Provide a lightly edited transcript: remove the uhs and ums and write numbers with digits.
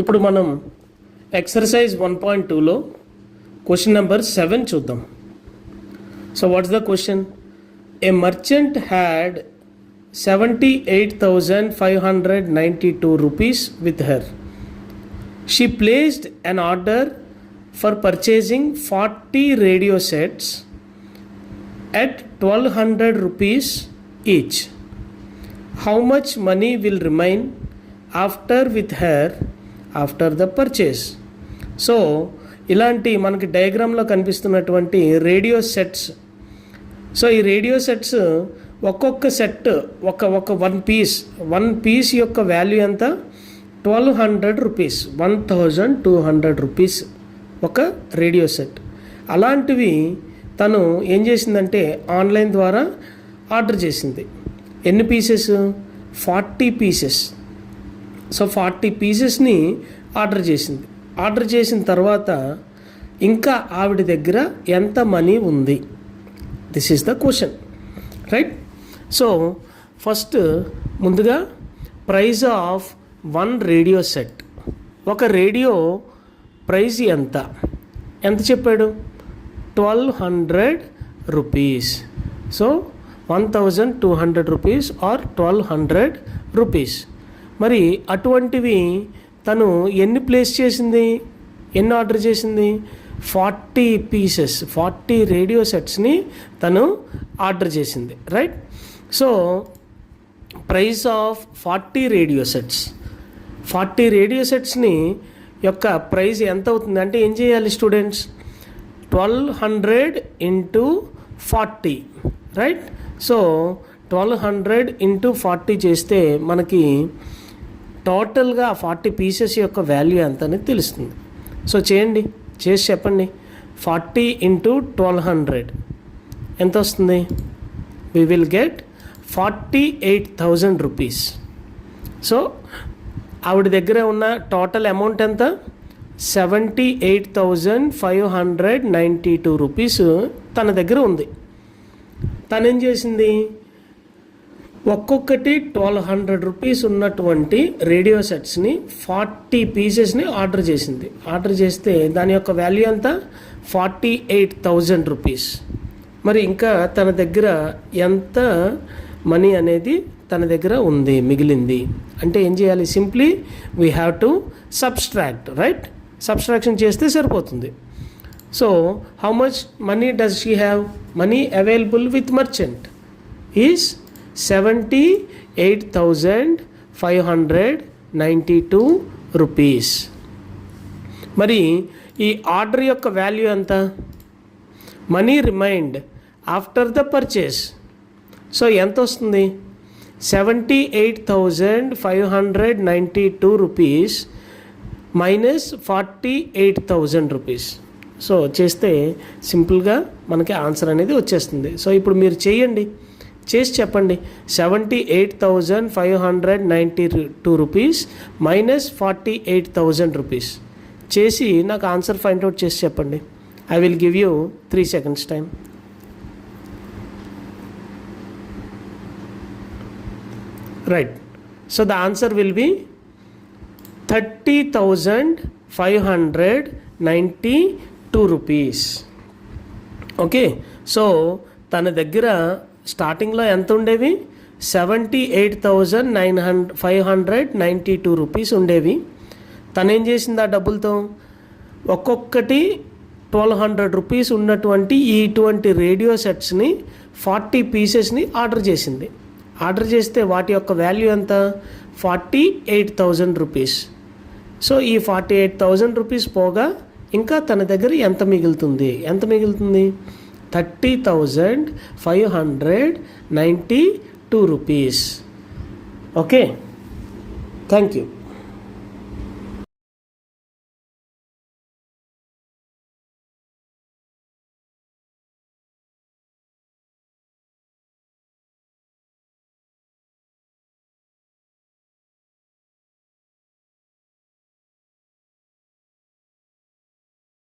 ఇప్పుడు మనం exercise 1.2లో question number 7 చూద్దాం. So what's the question? A merchant had 78,592 rupees with her. She placed an order for purchasing 40 radio sets at 1,200 rupees each. How much money will remain after with her after the purchase? So ఇలాంటి మనకి డయాగ్రామ్లో కనిపిస్తున్నటువంటి radio sets. So ఈ radio sets ఒక్కొక్క set ఒక one piece యొక్క value ఎంత? 1,200 rupees, 1,200 rupees ఒక radio set. అలాంటివి తను ఏం చేసిందంటే ఆన్లైన్ ద్వారా ఆర్డర్ చేసింది. ఎన్ని పీసెస్? 40 పీసెస్. సో 40 పీసెస్ని ఆర్డర్ చేసింది. ఆర్డర్ చేసిన తర్వాత ఇంకా ఆవిడ దగ్గర ఎంత మనీ ఉంది? This is the question, right? So first ముందుగా ప్రైస్ ఆఫ్ 1 రేడియో సెట్. ఒక రేడియో ప్రైస్ ఎంత చెప్పాడు? 1,200 rupees. So 1,200 rupees or 1,200 rupees. మరి అటువంటివి తను ఎన్ని ప్లేస్ చేసింది, ఎన్ని ఆర్డర్ చేసింది? 40 పీసెస్, 40 రేడియో సెట్స్ని తను ఆర్డర్ చేసింది, right? So price of 40 radio sets, 40 radio సెట్స్ని యొక్క ప్రైస్ ఎంత అవుతుంది అంటే ఏం చేయాలి students? 1,200 into 40, right? So 1,200 into 40 చేస్తే మనకి టోటల్గా 40 పీసెస్ యొక్క వాల్యూ ఎంత అనేది తెలుస్తుంది. సో చేయండి, చేసి చెప్పండి. 40 ఇంటూ 1,200 ఎంత వస్తుంది? We will get 48,000 rupees. So ఆవిడ దగ్గర ఉన్న టోటల్ అమౌంట్ ఎంత? 78,592 రూపీస్ తన దగ్గర ఉంది. తనేం చేసింది? ఒక్కొక్కటి 1,200 రూపీస్ ఉన్నటువంటి రేడియో సెట్స్ని 40 పీసెస్ని ఆర్డర్ చేసింది. ఆర్డర్ చేస్తే దాని యొక్క వాల్యూ ఎంత? 48,000 రూపీస్. మరి ఇంకా తన దగ్గర ఎంత మనీ అనేది తన దగ్గర ఉంది, మిగిలింది అంటే ఏం చేయాలి? Simply we have to subtract, right? Subtraction చేస్తే సరిపోతుంది. So how much money does she have? Money available with merchant is 78,592 rupees. మరి ఈ ఆర్డర్ యొక్క వాల్యూ ఎంత? Money remained after the purchase. So ఎంత వస్తుంది? 78,592 రూపీస్ మైనస్ 48,000 రూపీస్. సో చేస్తే సింపుల్గా మనకి ఆన్సర్ అనేది వచ్చేస్తుంది. సో ఇప్పుడు మీరు చేయండి, చేసి చెప్పండి. 78,592 రూపీస్ మైనస్ 48,000 రూపీస్ చేసి నాకు ఆన్సర్ ఫైండ్ అవుట్ చేసి చెప్పండి. I will give you 3 seconds time. Right. So the answer will be 30,592 rupees. Okay. So తన దగ్గర స్టార్టింగ్లో ఎంత ఉండేవి? 78,592 రూపీస్ ఉండేవి. తనేం చేసింది ఆ డబ్బులతో? ఒక్కొక్కటి 1,200 రూపీస్ ఉన్నటువంటి ఇటువంటి రేడియో సెట్స్ని 40 పీసెస్ని ఆర్డర్ చేసింది. ఆర్డర్ చేస్తే వాటి యొక్క వాల్యూ ఎంత? 48,000 రూపీస్. సో ఈ 48,000 రూపీస్ పోగా ఇంకా తన దగ్గర ఎంత మిగులుతుంది? 30,592 రూపీస్. Okay, thank you.